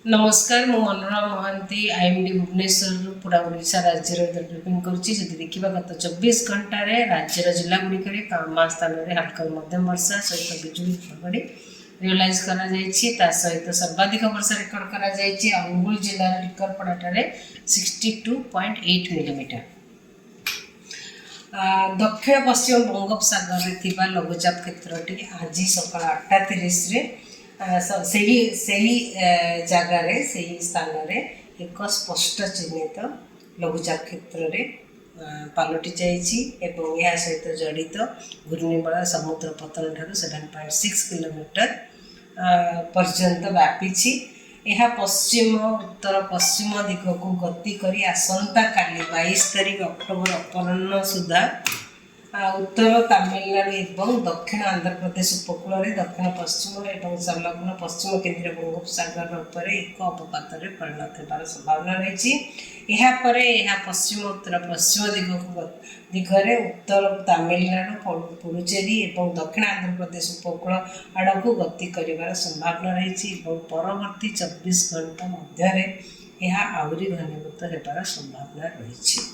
नमस्कार मु मनोरमा महांती आईएमडी भुवनेश्वर पूरा ओडिशा राज्य ब्रीफिंग करुच्ची देखा गत 24 घंटा राज्यर जिला गुड़िक कामा स्थान में हल्का मध्यम वर्षा सहित बिजुली घड़घड़ी रियलाइज करा सहित सर्वाधिक वर्षा रेकर्ड करा अनुगुल जिलार टिकरपड़ाठारे 62.8 मिलीमीटर। दक्षिण पश्चिम बंगोपसागर में लघुचाप क्षेत्रटी आज सका 8:30 से जगार से स्थान एक स्पष्ट चिन्हित लघुचाप क्षेत्र में पलटि जा सहित जड़ित घूर्णिबल समुद्र पतन ठार 7.6 किलोमीटर पर्यंत व्यापी। यह पश्चिम उत्तर पश्चिम दिग को गति करी आसंता काली 22 तारीख अक्टोबर अपराह्न सुधा उत्तर तमिलनाडु एवं दक्षिण आंध्र प्रदेश उपकूल दक्षिण पश्चिम और संलग्न पश्चिम केंद्रीय बंगोपसागर उपर एक अवपात परिणत होबार संभावना रही। यह पश्चिम उत्तर पश्चिम दिगरे उत्तर तमिलनाडु पुडुचेरी और दक्षिण आंध्र प्रदेश उपकूल आड़ को गति कर संभावना रही। परवर्ती 24 घंटा मध्य यह आहरी घनीभूत होबार संभावना रही।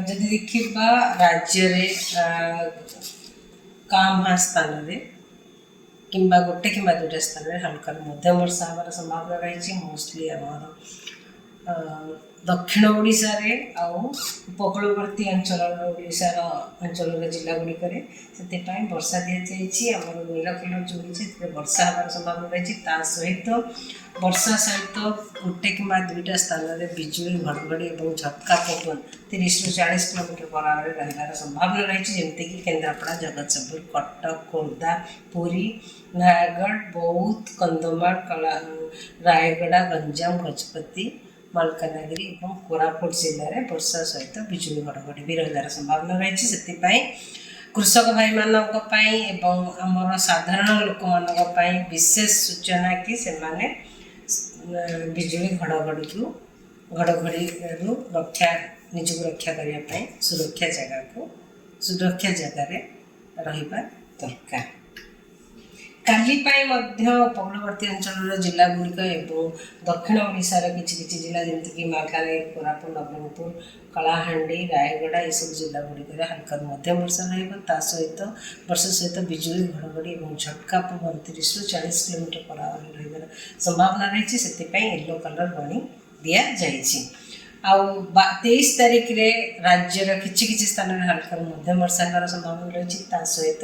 जदि देखा राज्य कामा स्थान किंबा गोटे किंबा दुटा स्थान हल्का मध्यम वर्षा हमार संभावना रही। मोस्टली आम दक्षिण ओडिशा रे आउ उपकूलवर्ती ओडिशार अंचल जिला गुड़िक से वर्षा दी जामर नील कलर जो वर्षा हमार संभावना रही। सहित वर्षा सहित गोटे किंबा दुईटा स्थान में बिजुली घड़घड़ी और झटका पवन 30 ରୁ 40 किलोमीटर पर आवर रही संभावना रही। जमीक केन्द्रापड़ा जगतसिंहपुर कटक खोर्धा पुरी नयागढ़ बौद्ध कंधमाल रायगड़ा गंजाम गजपति मालकानगिरी और कोरापुट जिले में वर्षा सहित बिजुली घड़घड़ी भी रही संभावना रही। से कृषक भाई मानक आमर साधारण लोक मान विशेष सूचना कि से बिजुली घड़घड़ी रक्षा निजक रक्षा करने सुरक्षा जगह रहा दरकार। काली उपकूलवर्ती अंचल जिला गुड़िक दक्षिण ओडिशार किसी जिला जमीक मालकानगिरी कोरापुट नवरंगपुर कलाहांडी रायगड़ा ये सब जिला गुड़िक हल्का मध्यम वर्षा रहा सहित वर्षा सहित बिजुली घड़घड़ी और झटका पवन 30 ରୁ 40 किलोमीटर पर आवर रही संभावना रही। से येलो कलर वार्निंग दि जाइए। 23 तारीख राज्यर किसी स्थान में हल्का मध्यम वर्षा होकर संभावना रही। सहित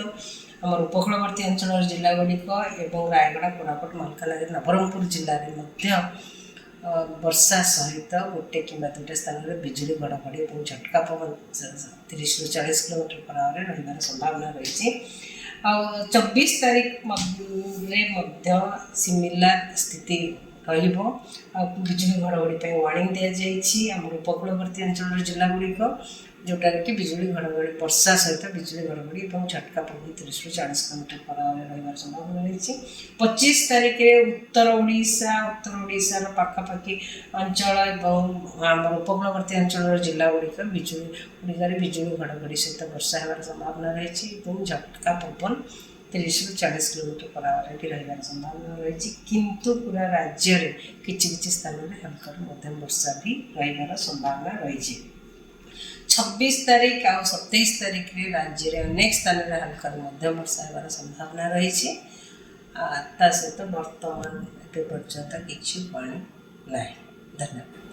आमर उपकूलवर्ती अंचल जिला गुड़िक रायगड़ा कोरापुट मालकानगिरी नवरंगपुर जिले में वर्षा सहित गोटे किंबा दुईटा स्थान में बिजुली घड़घड़ी और झटका पवन 30 ରୁ 40 किलोमीटर पर आवर रही संभावना रही। 24 तारीख सिमिलार स्थिति बिजुली घड़घड़ी वार्निंग दि जामर उपकूलवर्ती अंचल जिला गुड़िक जोटा कि बिजुली घड़घड़ी वर्षा सहित बिजुली घड़घड़ी और झटका पवन 30 ରୁ 40 किलोमीटर पर आवर रही संभावना रही। 25 तारीख उत्तर ओडिशार पाखापाखि अंचल आम उपकूलवर्ती अंचल जिला गुड़िक बिजुली घड़घड़ी सहित वर्षा होगार संभावना रही। झटका पवन 30 ରୁ 40 किलोमीटर पर आवर रही संभावना रही। किंतु पूरा राज्य में किसी स्थान में हल्का मध्यम वर्षा भी रही संभावना रही। 26 तारीख और 27 तारीख राज्य में अनेक स्थान में हल्का मध्यम वर्षा होगार संभावना रही। सहित बर्तमान एवं पर्यंत किसी पानी ना। धन्यवाद।